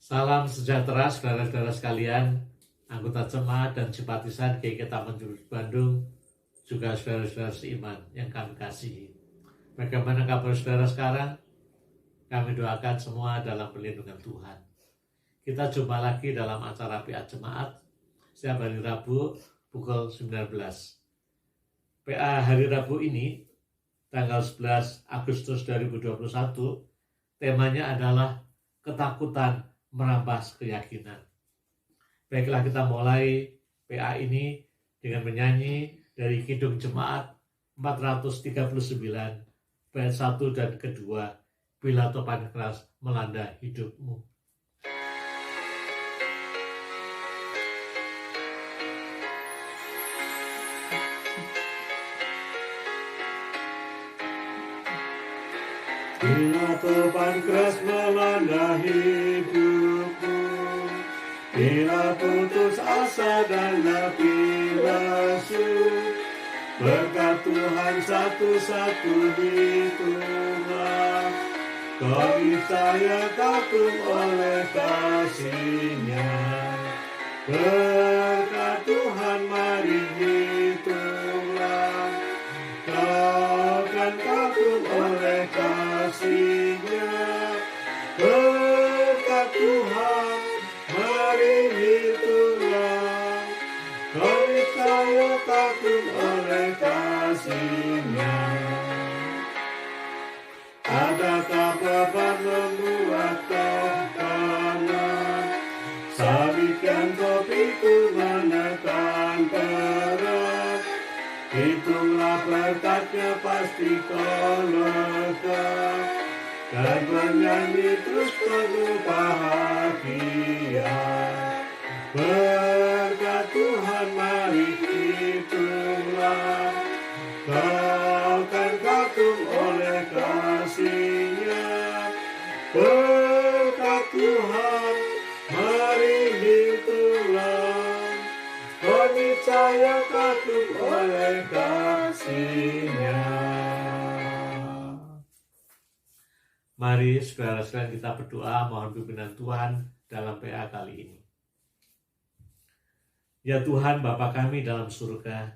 Salam sejahtera saudara-saudara sekalian, anggota jemaat dan simpatisan GKI Taman Jurus Bandung, juga saudara-saudara seiman yang kami kasihi. Bagaimana kabar saudara sekarang? Kami doakan semua dalam perlindungan Tuhan. Kita jumpa lagi dalam acara PA Jemaat setiap hari Rabu pukul 19. PA hari Rabu ini, tanggal 11 Agustus 2021, temanya adalah ketakutan merampas keyakinan. Baiklah, kita mulai PA ini dengan menyanyi dari Kidung Jemaat 439 bait 1 dan kedua, bila topan keras melanda hidupmu. Bila topan keras melanda hidupmu, bila putus asa dan letih lesu, berkat Tuhan satu-satu hitunglah, kau niscaya kagum oleh kasih-Nya. Berkat Tuhan mari hitunglah, kau kan kagum oleh kasih-Nya. Berkat Tuhan mari hitunglah, kau niscaya kagum oleh kasih-Nya. Adakah beban membuat kau penat, salibkan topiku menekan berat? Hitunglah berkatnya pasti kau lega, dan bernyanyi terus penuh bahagia. Berkat Tuhan mari hitunglah, kau kan kagum oleh kasih-Nya. Berkat Tuhan mari hitunglah, kau niscaya kagum oleh kasih-Nya. Mari saudara-saudara kita berdoa mohon pimpinan Tuhan dalam PA kali ini. Ya Tuhan, Bapa kami dalam surga,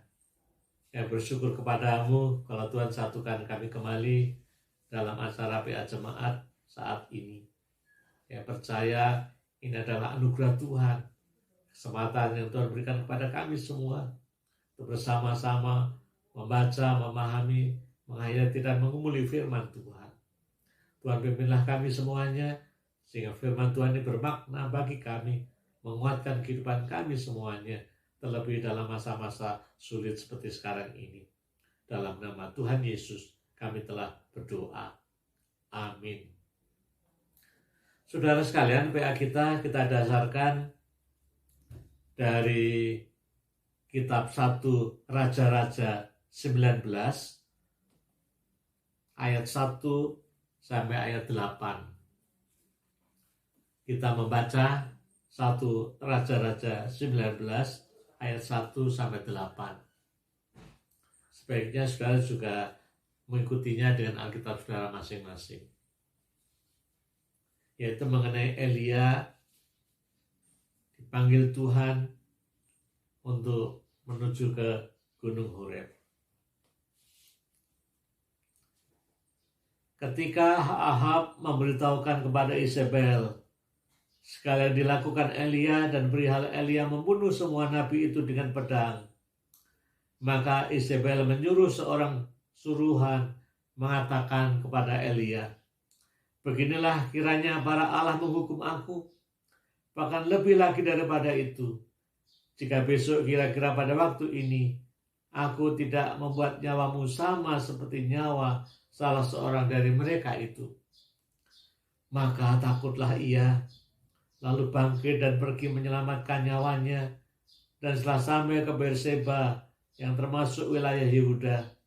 yang bersyukur kepadamu kalau Tuhan satukan kami kembali dalam acara PA Jemaat saat ini. Yang percaya ini adalah anugerah Tuhan, kesempatan yang Tuhan berikan kepada kami semua untuk bersama-sama membaca, memahami, menghayati dan mengumuli firman Tuhan. Tuhan pimpinlah kami semuanya, sehingga firman Tuhan ini bermakna bagi kami, menguatkan kehidupan kami semuanya, terlebih dalam masa-masa sulit seperti sekarang ini. Dalam nama Tuhan Yesus kami telah berdoa. Amin. Saudara sekalian, PA kita dasarkan dari kitab 1 Raja-Raja 19 ayat 1 sampai ayat 8. Kita membaca 1 Raja-Raja 19 ayat 1 sampai 8. Sebaiknya saudara juga mengikutinya dengan Alkitab saudara masing-masing. Yaitu mengenai Elia dipanggil Tuhan untuk menuju ke Gunung Horeb. Ketika Ahab memberitahukan kepada Isabel sekalian dilakukan Elia dan perihal Elia membunuh semua nabi itu dengan pedang, maka Isabel menyuruh seorang suruhan mengatakan kepada Elia, beginilah kiranya para Allah menghukum aku, bahkan lebih lagi daripada itu, jika besok kira-kira pada waktu ini aku tidak membuat nyawamu sama seperti nyawa salah seorang dari mereka itu. Maka takutlah ia, lalu bangkit dan pergi menyelamatkan nyawanya, dan setelah sampai ke Berseba yang termasuk wilayah Yehuda,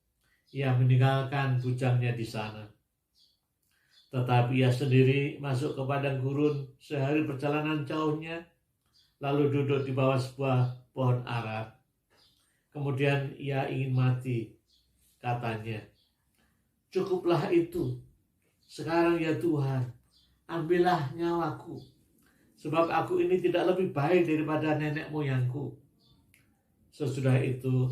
ia meninggalkan bujangnya di sana. Tetapi ia sendiri masuk ke padang gurun sehari perjalanan jauhnya, lalu duduk di bawah sebuah pohon ara. Kemudian ia ingin mati, katanya, cukuplah itu, sekarang ya Tuhan, ambillah nyawaku, sebab aku ini tidak lebih baik daripada nenek moyangku. Sesudah itu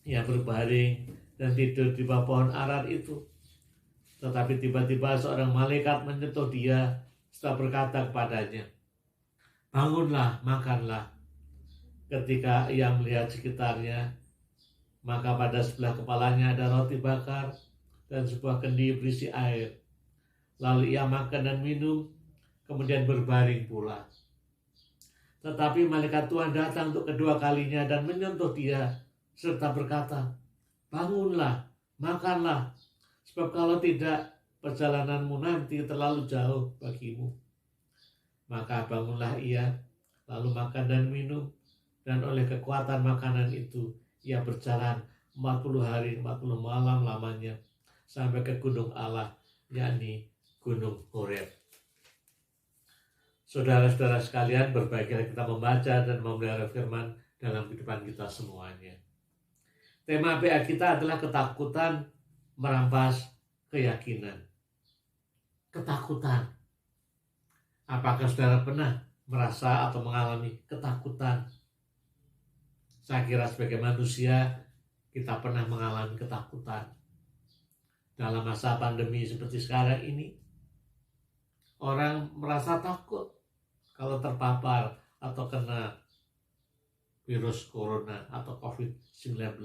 ia berbaring dan tidur di bawah pohon arar itu. Tetapi tiba-tiba seorang malaikat menyentuh dia setelah berkata kepadanya, bangunlah, makanlah. Ketika ia melihat sekitarnya, maka pada sebelah kepalanya ada roti bakar dan sebuah kendi berisi air. Lalu ia makan dan minum, kemudian berbaring pula. Tetapi malaikat Tuhan datang untuk kedua kalinya dan menyentuh dia, serta berkata, bangunlah, makanlah, sebab kalau tidak, perjalananmu nanti terlalu jauh bagimu. Maka bangunlah ia, lalu makan dan minum, dan oleh kekuatan makanan itu, ia berjalan 40 hari 40 malam lamanya, sampai ke gunung Allah, yakni Gunung Horeb. Saudara-saudara sekalian, berbahagialah kita membaca dan memelihara firman dalam kehidupan kita semuanya. Tema PA kita adalah ketakutan merampas keyakinan. Ketakutan. Apakah saudara pernah merasa atau mengalami ketakutan? Saya kira sebagai manusia kita pernah mengalami ketakutan. Dalam masa pandemi seperti sekarang ini, orang merasa takut kalau terpapar atau kena virus corona atau COVID-19.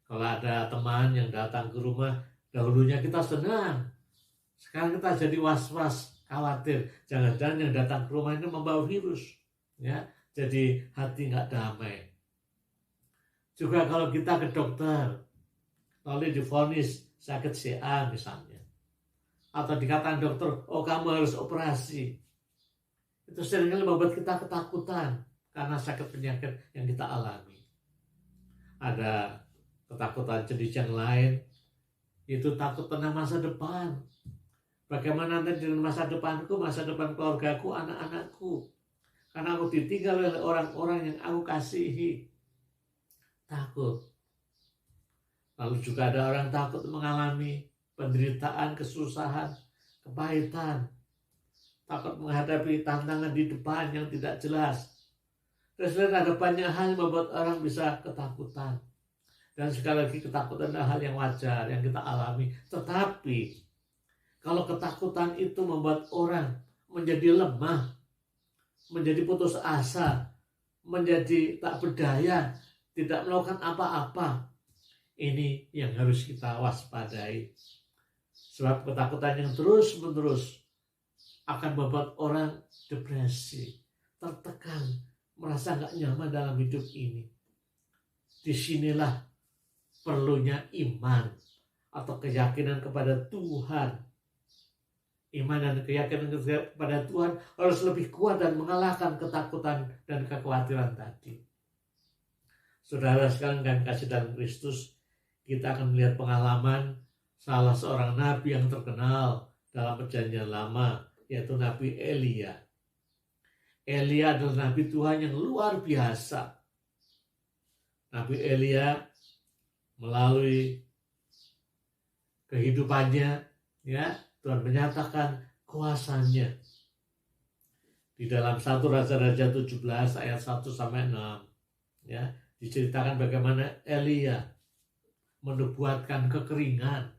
Kalau ada teman yang datang ke rumah, dahulunya kita senang. Sekarang kita jadi was-was, khawatir. Jangan-jangan yang datang ke rumah ini membawa virus. Ya, jadi hati nggak damai. Juga kalau kita ke dokter, lalu divonis sakit CA misalnya. Atau dikatakan dokter, oh kamu harus operasi. Itu seringkali membuat kita ketakutan karena sakit penyakit yang kita alami. Ada ketakutan jenis yang lain, itu takut tentang masa depan. Bagaimana nanti dengan masa depanku, masa depan keluargaku, anak-anakku. Karena aku ditinggal oleh orang-orang yang aku kasihi. Takut. Lalu juga ada orang takut mengalami penderitaan, kesusahan, kepahitan. Takut menghadapi tantangan di depan yang tidak jelas. Terus ada banyak hal yang membuat orang bisa ketakutan. Dan sekali lagi ketakutan adalah hal yang wajar yang kita alami. Tetapi kalau ketakutan itu membuat orang menjadi lemah, menjadi putus asa, menjadi tak berdaya, tidak melakukan apa-apa, ini yang harus kita waspadai. Sebab ketakutan yang terus-menerus akan membuat orang depresi, tertekan, merasa gak nyaman dalam hidup ini. Disinilah perlunya iman atau keyakinan kepada Tuhan. Iman dan keyakinan kepada Tuhan harus lebih kuat dan mengalahkan ketakutan dan kekhawatiran tadi. Saudara sekalian kami kasih dalam Kristus, kita akan melihat pengalaman salah seorang nabi yang terkenal dalam perjanjian lama, yaitu Nabi Elia. Elia adalah nabi Tuhan yang luar biasa. Nabi Elia melalui kehidupannya, ya, Tuhan menyatakan kuasanya. Di dalam 1 Raja-Raja 17 ayat 1 sampai 6, ya, diceritakan bagaimana Elia menubuatkan kekeringan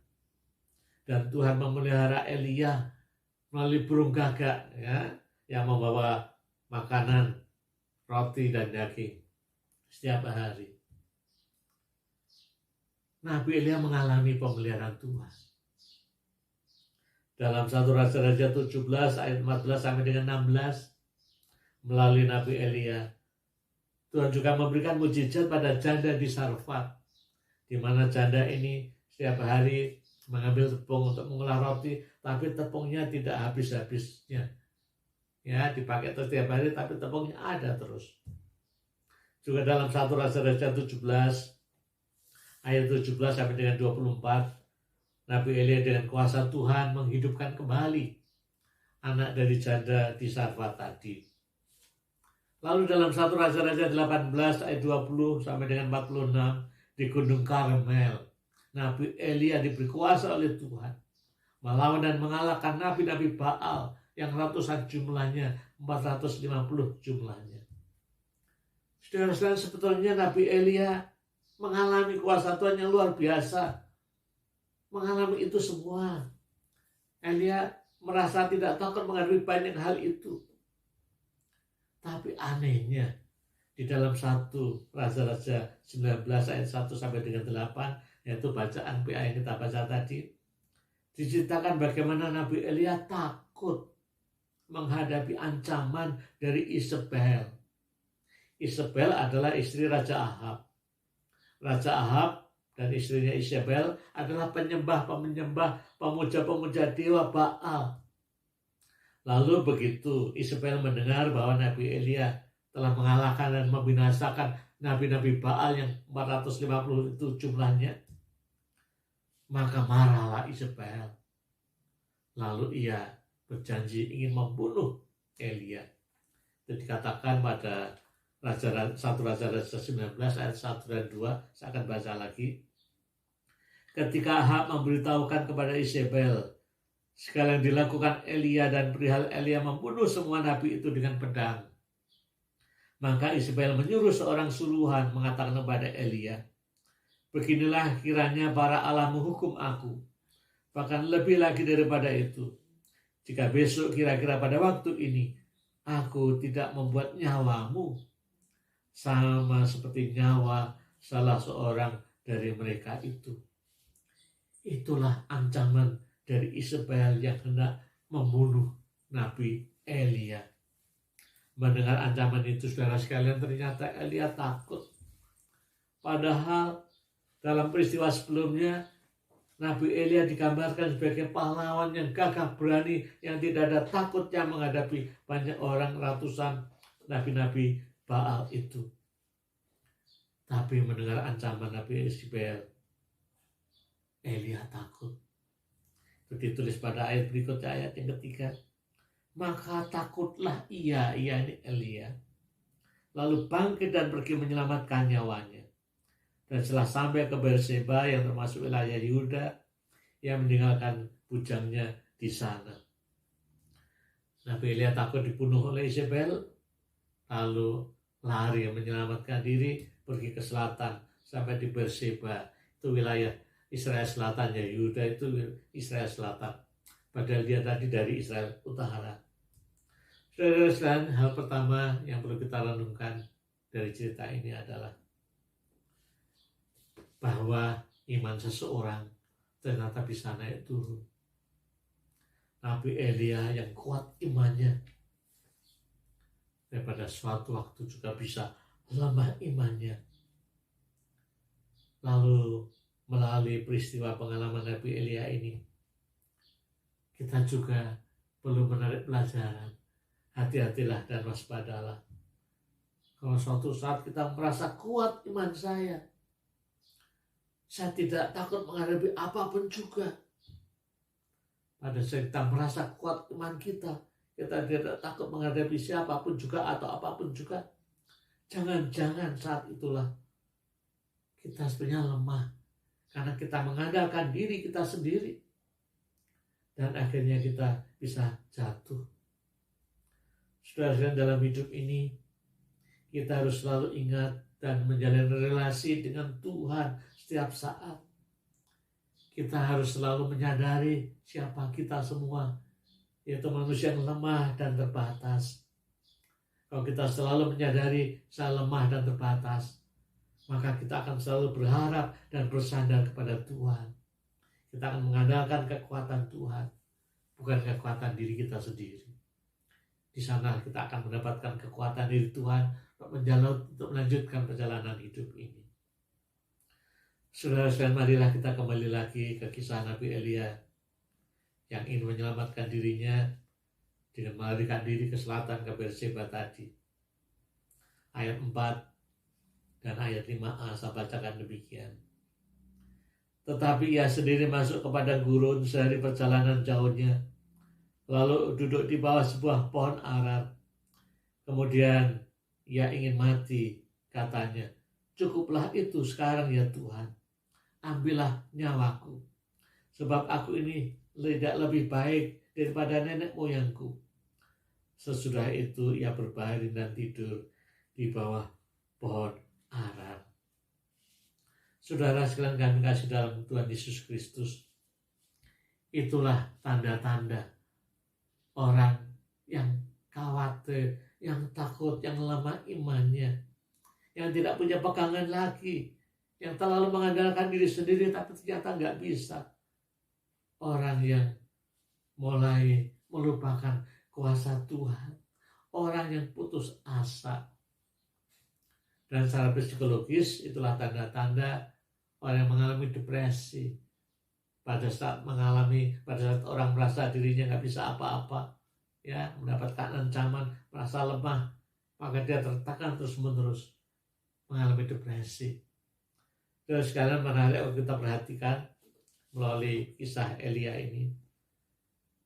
dan Tuhan memelihara Elia melalui burung gagak, ya, yang membawa makanan, roti dan daging setiap hari. Nabi Elia mengalami pemeliharaan Tuhan. Dalam 1 Raja-Raja 17 ayat 14 sampai dengan 16, melalui Nabi Elia, Tuhan juga memberikan mujizat pada janda di Sarfat, di mana janda ini setiap hari mengambil tepung untuk mengolah roti, tapi tepungnya tidak habis-habisnya. Ya, dipakai setiap hari, tapi tepungnya ada terus. Juga dalam 1 Raja-Raja 17 ayat 17 sampai dengan 24, Nabi Elia dengan kuasa Tuhan menghidupkan kembali anak dari janda di Sarfat tadi. Lalu dalam 1 Raja-Raja 18 ayat 20 sampai dengan 46, di Gunung Karmel, Nabi Elia diberi kuasa oleh Tuhan melawan dan mengalahkan nabi-nabi Baal yang ratusan jumlahnya, 450 jumlahnya. Saudara-saudara, sebetulnya Nabi Elia mengalami kuasa Tuhan yang luar biasa. Mengalami itu semua. Elia merasa tidak takut menghadapi banyak hal itu. Tapi anehnya, di dalam 1 Raja-Raja 19 ayat 1 sampai dengan 8, yaitu bacaan PA yang kita baca tadi, diceritakan bagaimana Nabi Elia takut menghadapi ancaman dari Isabel. Isabel adalah istri Raja Ahab. Raja Ahab dan istrinya Isabel adalah penyembah, pemuja-pemuja dewa Baal. Lalu begitu Isabel mendengar bahwa Nabi Elia telah mengalahkan dan membinasakan nabi-nabi Baal yang 450 itu jumlahnya, maka marahlah Isabel. Lalu ia berjanji ingin membunuh Elia. Itu dikatakan pada 1 Raja-Raja 19 ayat 1 dan 2. Saya akan baca lagi. Ketika Ahab memberitahukan kepada Isabel segala yang dilakukan Elia dan perihal Elia membunuh semua nabi itu dengan pedang, maka Isabel menyuruh seorang suruhan mengatakan kepada Elia, beginilah kiranya para Allah menghukum aku, bahkan lebih lagi daripada itu, jika besok kira-kira pada waktu ini aku tidak membuat nyawamu sama seperti nyawa salah seorang dari mereka itu. Itulah ancaman dari Isabel yang hendak membunuh Nabi Elia. Mendengar ancaman itu, saudara sekalian, ternyata Elia takut. Padahal dalam peristiwa sebelumnya, Nabi Elia digambarkan sebagai pahlawan yang gagah berani, yang tidak ada takutnya menghadapi banyak orang, ratusan nabi-nabi Baal itu. Tapi mendengar ancaman Nabi Isabel, Elia takut. Itu ditulis pada ayat berikutnya, ayat yang ketiga. Maka takutlah ia ini Elia, lalu bangkit dan pergi menyelamatkan nyawanya. Dan setelah sampai ke Berseba yang termasuk wilayah Yehuda, ia meninggalkan bujangnya di sana. Nabi Elia takut dibunuh oleh Isabel, lalu lari menyelamatkan diri, pergi ke selatan sampai di Berseba. Itu wilayah Israel Selatan, ya, Yehuda itu Israel Selatan. Padahal dia tadi dari Israel Utara. Saudara-saudara, hal pertama yang perlu kita renungkan dari cerita ini adalah bahwa iman seseorang ternyata bisa naik turun. Nabi Elia yang kuat imannya, daripada suatu waktu juga bisa lemah imannya. Lalu melalui peristiwa pengalaman Nabi Elia ini, kita juga perlu menarik pelajaran. Hati-hatilah dan waspadalah. Kalau suatu saat kita merasa kuat iman saya tidak takut menghadapi apapun juga. Pada saat kita merasa kuat iman kita tidak takut menghadapi siapapun juga atau apapun juga. Jangan-jangan saat itulah kita sebenarnya lemah. Karena kita mengandalkan diri kita sendiri. Dan akhirnya kita bisa jatuh. Saudara-saudara, dalam hidup ini kita harus selalu ingat dan menjalin relasi dengan Tuhan setiap saat. Kita harus selalu menyadari siapa kita semua, yaitu manusia yang lemah dan terbatas. Kalau kita selalu menyadari saya lemah dan terbatas, maka kita akan selalu berharap dan bersandar kepada Tuhan. Kita akan mengandalkan kekuatan Tuhan, bukan kekuatan diri kita sendiri. Di sana kita akan mendapatkan kekuatan dari Tuhan untuk melanjutkan perjalanan hidup ini. Saudara-saudara, marilah kita kembali lagi ke kisah Nabi Elia yang ingin menyelamatkan dirinya dengan melarikan diri ke selatan ke Berseba tadi. Ayat 4 dan ayat 5a saya bacakan demikian. Tetapi ia sendiri masuk kepada gurun sehari perjalanan jauhnya, lalu duduk di bawah sebuah pohon arar. Kemudian ia ingin mati, katanya, cukuplah itu sekarang ya Tuhan, ambillah nyawaku, sebab aku ini tidak lebih baik daripada nenek moyangku. Sesudah itu ia berbaring dan tidur di bawah pohon ara. Saudara sekalian kami kasih dalam Tuhan Yesus Kristus, itulah tanda-tanda orang yang khawatir, yang takut, yang lemah imannya, yang tidak punya pegangan lagi, yang terlalu mengandalkan diri sendiri tapi ternyata nggak bisa. Orang yang mulai melupakan kuasa Tuhan, orang yang putus asa. Dan secara psikologis itulah tanda-tanda orang yang mengalami depresi. Pada saat orang merasa dirinya nggak bisa apa-apa, ya, mendapatkan ancaman, merasa lemah, maka dia tertekan terus-menerus, mengalami depresi. Terus sekalian menarik kalau kita perhatikan melalui kisah Elia ini,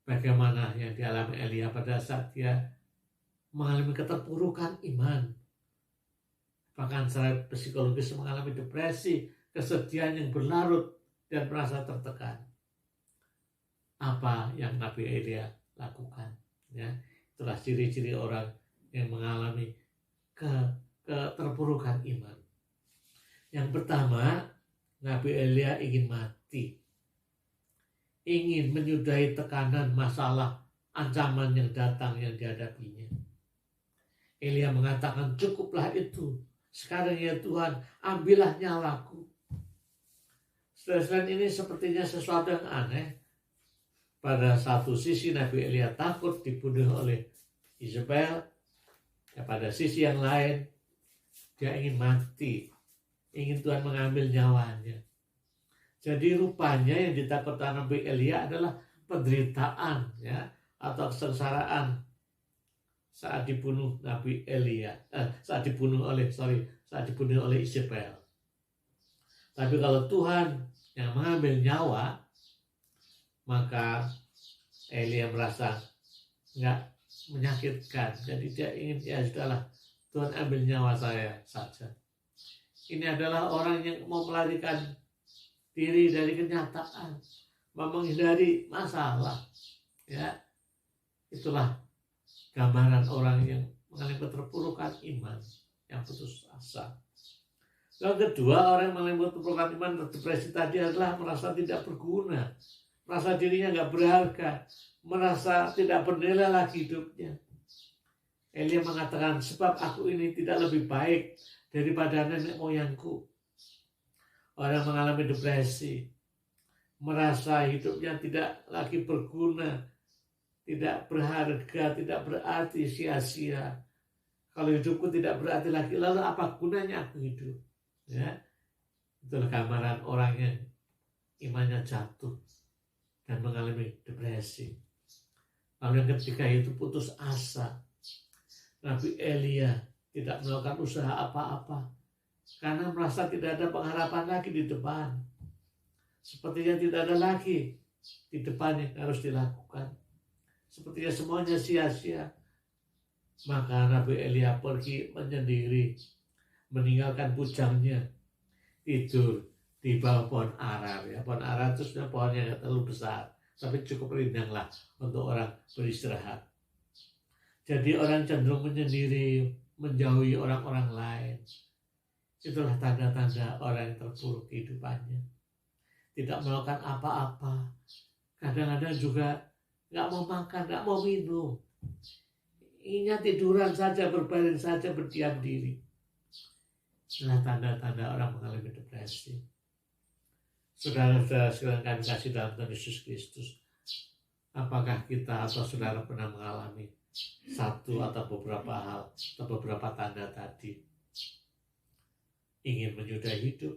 bagaimana yang dialami Elia pada saat dia mengalami keterpurukan iman, bahkan secara psikologis mengalami depresi, kesedihan yang berlarut dan merasa tertekan. Apa yang Nabi Elia lakukan? Ya, itulah ciri-ciri orang yang mengalami keterpurukan iman. Yang pertama, Nabi Elia ingin mati, ingin menyudahi tekanan, masalah, ancaman yang datang yang dihadapinya. Elia mengatakan, cukuplah itu. Sekarang ya Tuhan, ambillah nyawaku. Selain ini sepertinya sesuatu yang aneh. Pada satu sisi Nabi Elia takut dibunuh oleh Isabel. Ya, pada sisi yang lain, dia ingin mati. Ingin Tuhan mengambil nyawanya. Jadi rupanya yang ditakutkan Nabi Elia adalah penderitaan, ya, atau kesengsaraan saat dibunuh Nabi Elia, saat dibunuh oleh Isabel. Tapi kalau Tuhan yang mengambil nyawa, maka Elia merasa nggak menyakitkan. Jadi dia ingin, ya sudahlah, Tuhan ambil nyawa saya saja. Ini adalah orang yang mau melarikan diri dari kenyataan, mau menghindari masalah. Ya, itulah gambaran orang yang mengalami keterpurukan iman, yang putus asa. Yang kedua, orang yang mengalami keterpurukan iman atau depresi tadi adalah merasa tidak berguna, merasa dirinya nggak berharga, merasa tidak bernilai lagi hidupnya. Elia mengatakan, sebab aku ini tidak lebih baik daripada nenek moyangku. Orang mengalami depresi, merasa hidupnya tidak lagi berguna, tidak berharga, tidak berarti, sia-sia. Kalau hidupku tidak berarti lagi, lalu apa gunanya aku hidup? Ya, itulah gambaran orang yang imannya jatuh dan mengalami depresi. Lalu yang ketiga itu putus asa. Nabi Elia tidak melakukan usaha apa-apa karena merasa tidak ada pengharapan lagi di depan. Sepertinya tidak ada lagi di depan yang harus dilakukan. Sepertinya semuanya sia-sia. Maka Nabi Elia pergi menyendiri, meninggalkan bujangnya, tidur di bawah pohon ara. Ya, pohon ara itu sebenarnya pohonnya nggak terlalu besar, tapi cukup rindang lah untuk orang beristirahat. Jadi orang cenderung menyendiri, menjauhi orang-orang lain. Itulah tanda-tanda orang yang terpuruk kehidupannya. Tidak melakukan apa-apa. Kadang-kadang juga nggak mau makan, nggak mau minum. Ingat tiduran saja, berbaring saja, berdiam diri. Itulah tanda-tanda orang mengalami depresi. Saudara-saudara sekalian kami kasih dalam Tuhan Yesus Kristus, apakah kita atau saudara pernah mengalami satu atau beberapa hal atau beberapa tanda tadi? Ingin menyudahi hidup,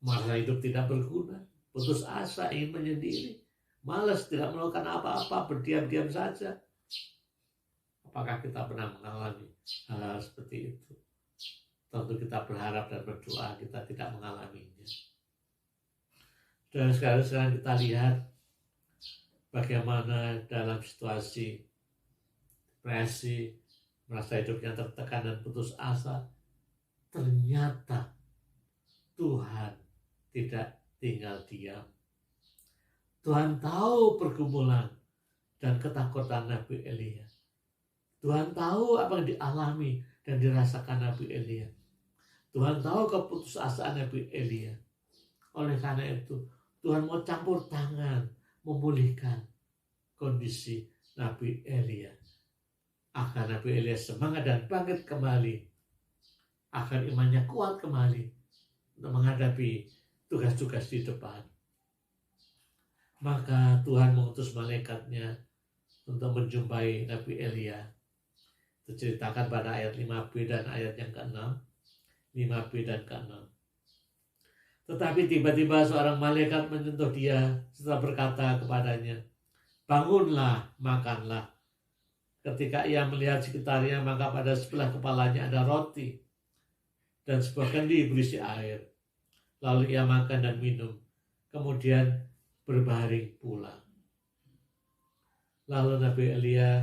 merasa hidup tidak berguna, putus asa, ingin menyendiri, malas, tidak melakukan apa-apa, berdiam-diam saja. Apakah kita pernah mengalami hal-hal seperti itu? Tentu kita berharap dan berdoa kita tidak mengalaminya. Dan sekarang kita lihat bagaimana dalam situasi depresi, merasa hidupnya tertekan dan putus asa, ternyata Tuhan tidak tinggal diam. Tuhan tahu pergumulan dan ketakutan Nabi Elia. Tuhan tahu apa yang dialami dan dirasakan Nabi Elia. Tuhan tahu keputusasaan Nabi Elia. Oleh karena itu, Tuhan mau campur tangan, memulihkan kondisi Nabi Elia. Agar Nabi Elia semangat dan bangkit kembali. Agar imannya kuat kembali untuk menghadapi tugas-tugas di depan. Maka Tuhan mengutus malaikatnya untuk menjumpai Nabi Elia. Diceritakan pada ayat 5b dan ayat yang ke-6. 5b dan ke-6. Tetapi tiba-tiba seorang malaikat menyentuh dia serta berkata kepadanya, "Bangunlah, makanlah." Ketika ia melihat sekitarnya, maka pada sebelah kepalanya ada roti dan sebuah kendi berisi air. Lalu ia makan dan minum, kemudian berbaring pula. Lalu Nabi Elia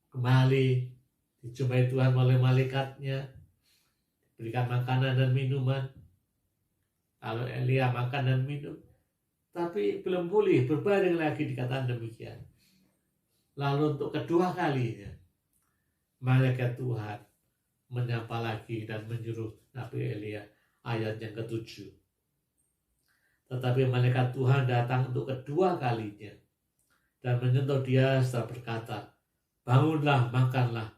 kembali dijumpai Tuhan oleh malaikatnya, berikan makanan dan minuman. Lalu Elia makan dan minum, tapi belum pulih, berbaring lagi, dikatakan demikian. Lalu untuk kedua kalinya, malaikat Tuhan menyapa lagi dan menyuruh Nabi Elia, ayat yang ke-7. Tetapi malaikat Tuhan datang untuk kedua kalinya dan menyentuh dia serta berkata, "Bangunlah, makanlah,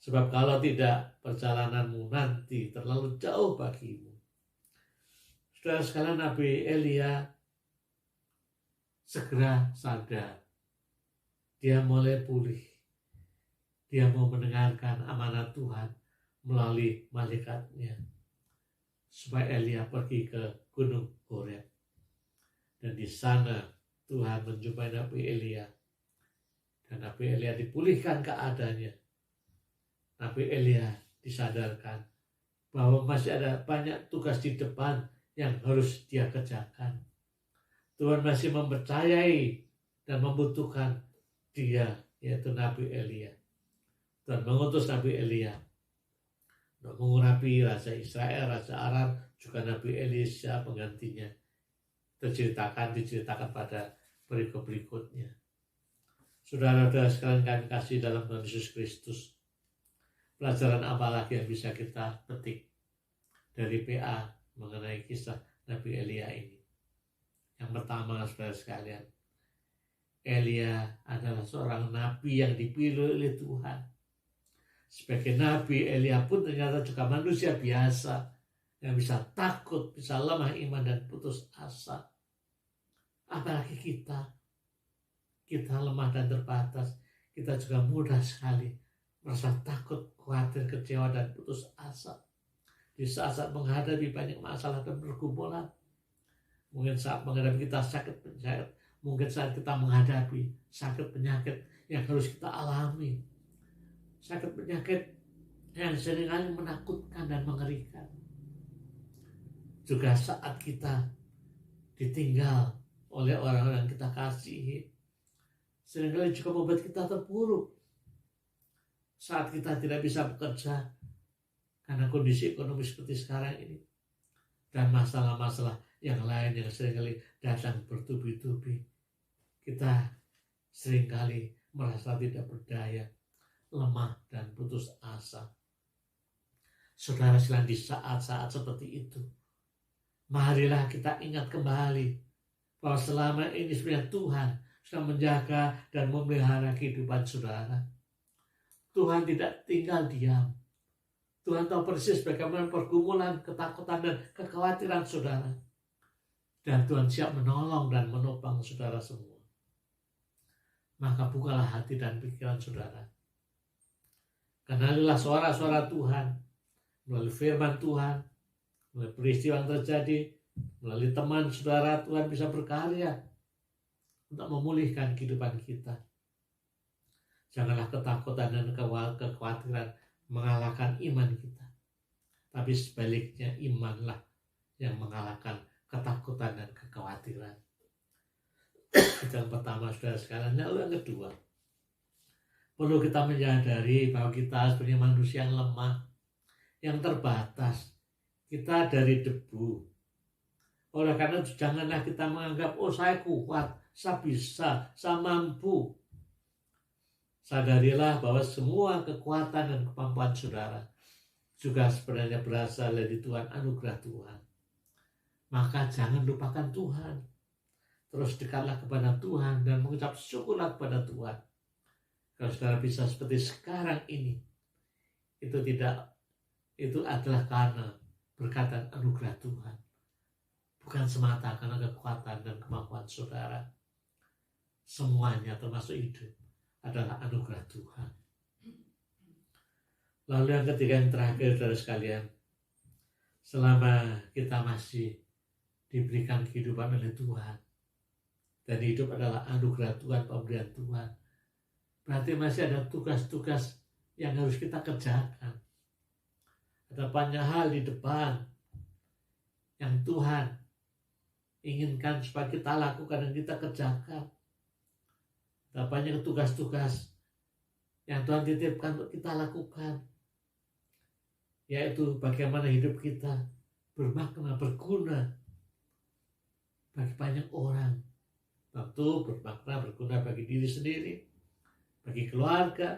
sebab kalau tidak, perjalananmu nanti terlalu jauh bagimu." Saudara sekalian, Nabi Elia segera sadar. Dia mulai pulih. Dia mau mendengarkan amanat Tuhan melalui malaikatnya, supaya Elia pergi ke Gunung Horeb. Dan di sana Tuhan menjumpai Nabi Elia. Dan Nabi Elia dipulihkan keadaannya. Nabi Elia disadarkan bahwa masih ada banyak tugas di depan yang harus dia kerjakan. Tuhan masih mempercayai dan membutuhkan dia, yaitu Nabi Elia. Tuhan mengutus Nabi Elia untuk mengurapi raja Israel, raja Aram, juga Nabi Elisha penggantinya. Diceritakan pada perikop berikutnya. Saudara-saudara sekalian kami kasih dalam Tuhan Yesus Kristus, pelajaran apa lagi yang bisa kita petik dari PA mengenai kisah Nabi Elia ini? Yang pertama, saudara sekalian, Elia adalah seorang nabi yang dipilih oleh Tuhan. Sebagai nabi, Elia pun ternyata juga manusia biasa yang bisa takut, bisa lemah iman dan putus asa. Apalagi kita lemah dan terbatas. Kita juga mudah sekali merasa takut, khawatir, kecewa dan putus asa. Di saat-saat menghadapi banyak masalah dan pergumulan. Mungkin saat menghadapi kita sakit penyakit, mungkin saat kita menghadapi sakit penyakit yang harus kita alami. Sakit penyakit yang seringkali menakutkan dan mengerikan. Juga saat kita ditinggal oleh orang-orang yang kita kasihi, seringkali juga membuat kita terpuruk. Saat kita tidak bisa bekerja karena kondisi ekonomi seperti sekarang ini, dan masalah-masalah yang lain yang seringkali datang bertubi-tubi, kita seringkali merasa tidak berdaya, lemah dan putus asa. Saudara sekalian, di saat-saat seperti itu, marilah kita ingat kembali bahwa selama ini sebenarnya Tuhan sudah menjaga dan memelihara kehidupan saudara. Tuhan tidak tinggal diam. Tuhan tahu persis bagaimana pergumulan, ketakutan, dan kekhawatiran saudara. Dan Tuhan siap menolong dan menopang saudara semua. Maka bukalah hati dan pikiran saudara. Kenalilah suara-suara Tuhan melalui firman Tuhan, melalui peristiwa yang terjadi, melalui teman saudara. Tuhan bisa berkarya untuk memulihkan kehidupan kita. Janganlah ketakutan dan kekhawatiran mengalahkan iman kita, tapi sebaliknya imanlah yang mengalahkan ketakutan dan kekhawatiran. Yang pertama, saudara sekalian. Lalu yang kedua, perlu kita menyadari bahwa kita sebagai manusia yang lemah, yang terbatas. Kita dari debu. Oleh karena itu janganlah kita menganggap, oh saya kuat, saya bisa, saya mampu. Sadarilah bahwa semua kekuatan dan kemampuan saudara juga sebenarnya berasal dari Tuhan, anugerah Tuhan. Maka jangan lupakan Tuhan. Terus dekatlah kepada Tuhan dan mengucap syukurlah kepada Tuhan. Kalau saudara bisa seperti sekarang ini, itu adalah karena berkat dan anugerah Tuhan. Bukan semata karena kekuatan dan kemampuan saudara. Semuanya termasuk hidup adalah anugerah Tuhan. Lalu yang ketiga, yang terakhir saudara sekalian, selama kita masih diberikan kehidupan oleh Tuhan, dan hidup adalah anugerah Tuhan, pemberian Tuhan, berarti masih ada tugas-tugas yang harus kita kerjakan. Ada banyak hal di depan yang Tuhan inginkan supaya kita lakukan dan kita kerjakan. Ada banyak tugas-tugas yang Tuhan titipkan untuk kita lakukan, yaitu bagaimana hidup kita bermakna, berguna bagi banyak orang. Tentu bermakna, berguna bagi diri sendiri, bagi keluarga,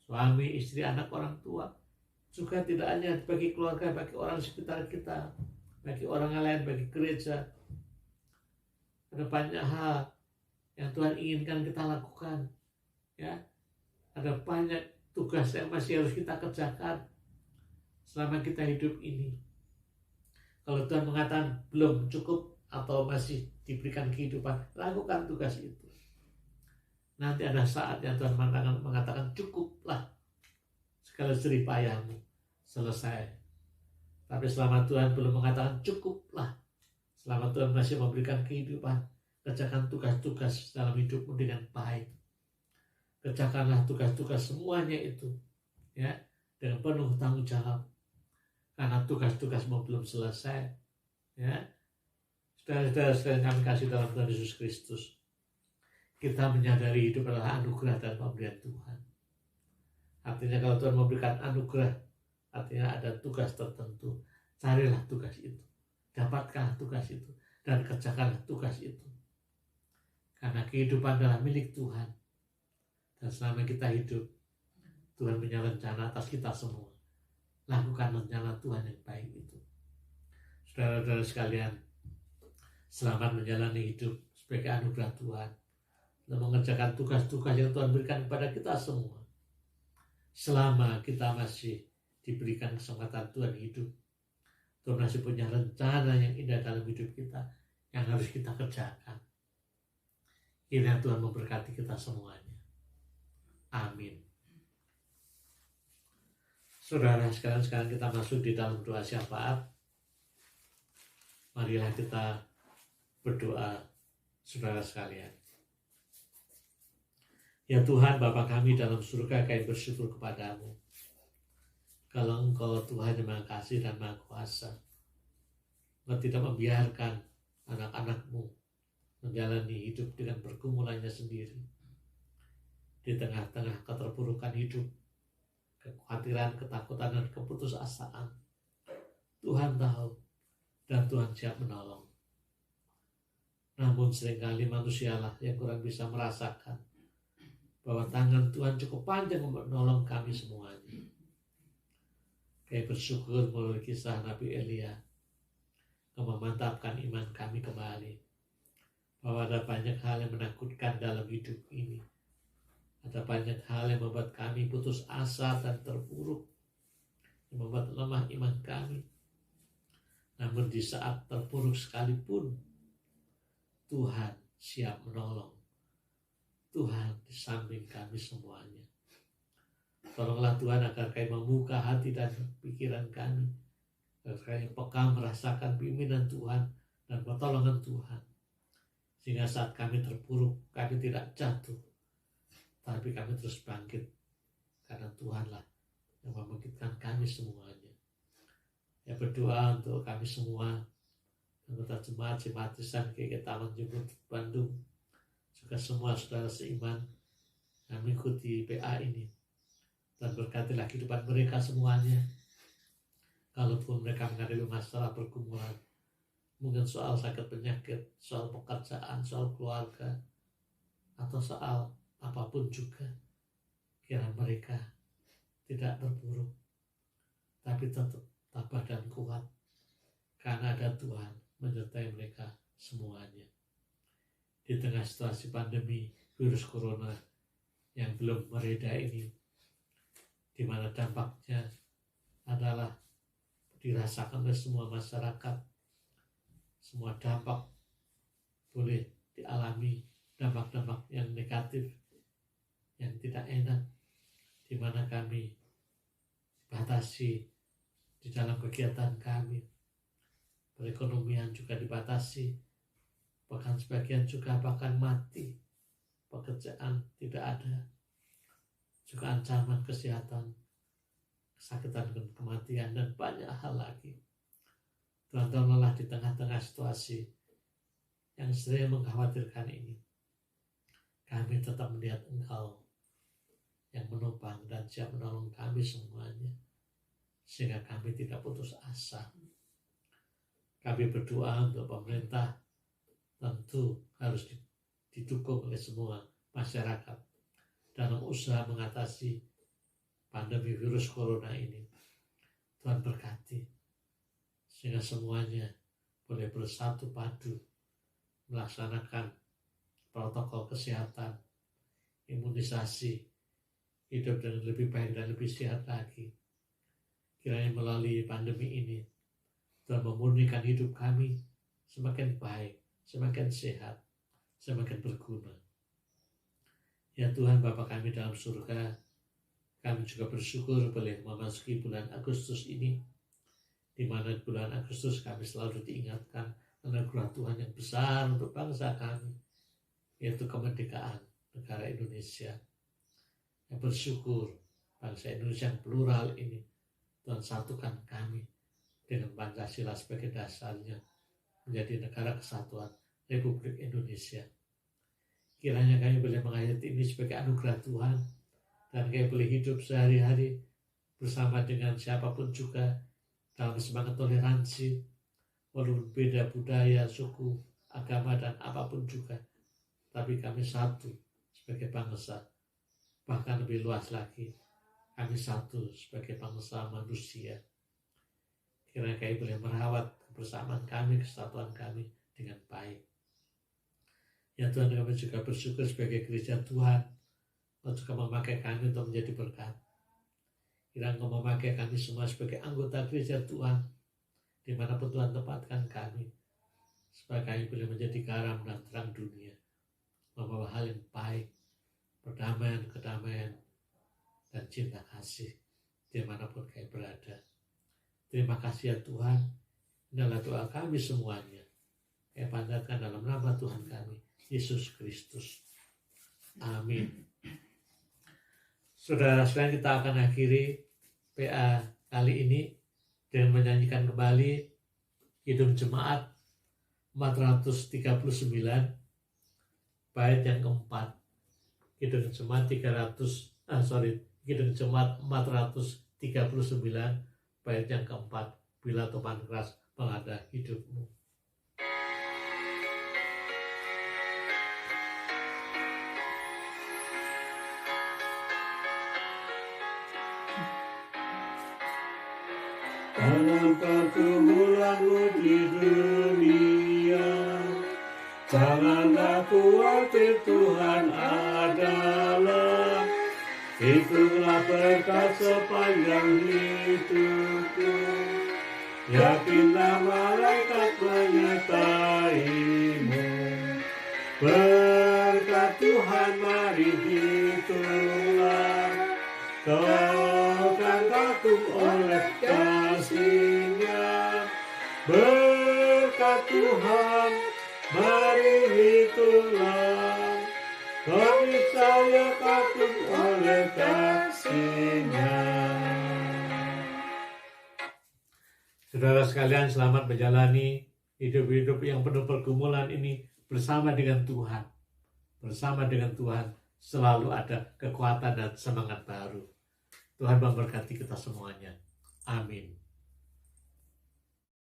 suami, istri, anak, orang tua. Juga tidak hanya bagi keluarga, bagi orang sekitar kita, bagi orang lain, bagi gereja. Ada banyak hal yang Tuhan inginkan kita lakukan. Ya, ada banyak tugas yang masih harus kita kerjakan selama kita hidup ini. Kalau Tuhan mengatakan belum cukup atau masih diberikan kehidupan, lakukan tugas itu. Nanti ada saat yang Tuhan mengatakan cukuplah segala jerih payahmu, selesai. Tapi selama Tuhan belum mengatakan cukuplah, selama Tuhan masih memberikan kehidupan, kerjakan tugas-tugas dalam hidupmu dengan baik. Kerjakanlah tugas-tugas semuanya itu, ya, dengan penuh tanggung jawab. Karena tugas-tugasmu belum selesai, ya. Saudara-saudara sekalian kami kasih dalam Tuhan Yesus Kristus, kita menyadari hidup adalah anugerah dan pemberian Tuhan. Artinya kalau Tuhan memberikan anugerah, artinya ada tugas tertentu. Carilah tugas itu, dapatkanlah tugas itu, dan kerjakanlah tugas itu. Karena kehidupan adalah milik Tuhan. Dan selama kita hidup, Tuhan punya rencana atas kita semua. Lakukan rencana Tuhan yang baik itu. Saudara-saudara sekalian, selamat menjalani hidup sebagai anugerah Tuhan dan mengerjakan tugas-tugas yang Tuhan berikan kepada kita semua. Selama kita masih diberikan kesempatan Tuhan hidup, Tuhan masih punya rencana yang indah dalam hidup kita yang harus kita kerjakan. Kiranya Tuhan memberkati kita semuanya. Amin. Saudara sekalian, sekarang kita masuk di dalam doa syafaat. Marilah kita berdoa, saudara sekalian. Ya Tuhan, Bapa kami dalam surga, kami bersyukur kepadamu. Kalau Engkau Tuhan yang Maha Kasih dan Maha Kuasa, Engkau tidak membiarkan anak-anak-Mu menjalani hidup dengan pergumulannya sendiri. Di tengah-tengah keterpurukan hidup, kekhawatiran, ketakutan, dan keputusasaan, Tuhan tahu dan Tuhan siap menolong. Namun seringkali manusialah yang kurang bisa merasakan bahwa tangan Tuhan cukup panjang untuk menolong kami semuanya. Kami bersyukur melalui kisah Nabi Elia, memantapkan iman kami kembali, bahwa ada banyak hal yang menakutkan dalam hidup ini. Ada banyak hal yang membuat kami putus asa dan terpuruk, yang membuat lemah iman kami. Namun di saat terpuruk sekalipun, Tuhan siap menolong. Tuhan di samping kami semuanya. Tolonglah Tuhan agar kami membuka hati dan pikiran kami, agar kami peka merasakan bimbingan Tuhan dan pertolongan Tuhan. Sehingga saat kami terpuruk, kami tidak jatuh, tapi kami terus bangkit, karena Tuhanlah yang membangkitkan kami semuanya. Ya, berdoa untuk kami semua, anggota jemaat Sanke Taman Jemput Bandung, juga semua saudara seiman yang mengikuti PA ini, dan berkatilah kehidupan mereka semuanya. Kalaupun mereka menghadapi masalah pergumulan, mungkin soal sakit penyakit, soal pekerjaan, soal keluarga, atau soal apapun juga, Kira mereka tidak terpuruk, tapi tetap tabah dan kuat, karena ada Tuhan menyertai mereka semuanya. Di tengah situasi pandemi virus corona yang belum mereda ini, di mana dampaknya adalah dirasakan oleh semua masyarakat, semua dampak boleh dialami, dampak-dampak yang negatif, yang tidak enak, di mana kami dibatasi di dalam kegiatan kami, perekonomian juga dibatasi, bahkan sebagian juga bahkan mati, pekerjaan tidak ada, juga ancaman kesehatan, kesakitan dan kematian, dan banyak hal lagi. Tuhan tolonglah di tengah-tengah situasi yang sering mengkhawatirkan ini, kami tetap melihat Engkau yang menopang dan siap menolong kami semuanya, sehingga kami tidak putus asa. Kami berdoa untuk pemerintah, tentu harus didukung oleh semua masyarakat dalam usaha mengatasi pandemi virus corona ini. Tuhan berkati, sehingga semuanya boleh bersatu padu melaksanakan protokol kesehatan, imunisasi, hidup dengan lebih baik dan lebih sehat lagi. Kiranya melalui pandemi ini, Tuhan memurnikan hidup kami semakin baik, semakin sehat, semakin berguna. Ya Tuhan Bapa kami dalam surga, kami juga bersyukur boleh memasuki bulan Agustus ini, di mana bulan Agustus kami selalu diingatkan anugerah Tuhan yang besar untuk bangsa kami, yaitu kemerdekaan negara Indonesia. Yang bersyukur bangsa Indonesia yang plural ini, Tuhan satukan kami dengan Pancasila sebagai dasarnya menjadi negara kesatuan Republik Indonesia. Kiranya kami boleh menghayati ini sebagai anugerah Tuhan, dan kami boleh hidup sehari-hari bersama dengan siapapun juga dalam semangat toleransi, walaupun beda budaya, suku, agama, dan apapun juga, tapi kami satu sebagai bangsa. Bahkan lebih luas lagi, kami satu sebagai bangsa manusia. Kiranya kami boleh merawat kebersamaan kami, kesatuan kami dengan baik. Ya Tuhan, kami juga bersyukur sebagai gereja Tuhan, Engkau juga memakai kami untuk menjadi berkat. Kiranya Engkau memakai kami semua sebagai anggota gereja Tuhan, dimanapun Tuhan tempatkan kami, supaya kami boleh menjadi garam dan terang dunia, membawa hal yang baik, perdamaian, kedamaian, dan cinta kasih dimanapun kami berada. Terima kasih ya Tuhan. Inilah doa kami semuanya. Kami panjatkan dalam nama Tuhan kami, Yesus Kristus. Amin. Saudara sekalian, kita akan akhiri PA kali ini dengan menyanyikan kembali Kidung Jemaat 439, bait yang keempat. Kidung Jemaat 439, bait yang keempat. Bila topan keras melanda hidupmu. Dalam pergumulanmu di dunia, janganlah khawatir, Tuhan adalah. Itulah berkat sepanjang hidupku. Yakinlah malaikat menyertaimu. Berkat Tuhan mari hitunglah. Kau kan kagum oleh kasih-Nya. Berkat Tuhan mari hitunglah. Kau niscaya kagum oleh kasih-Nya. Saudara sekalian, selamat menjalani hidup-hidup yang penuh pergumulan ini bersama dengan Tuhan. Bersama dengan Tuhan selalu ada kekuatan dan semangat baru. Tuhan memberkati kita semuanya. Amin.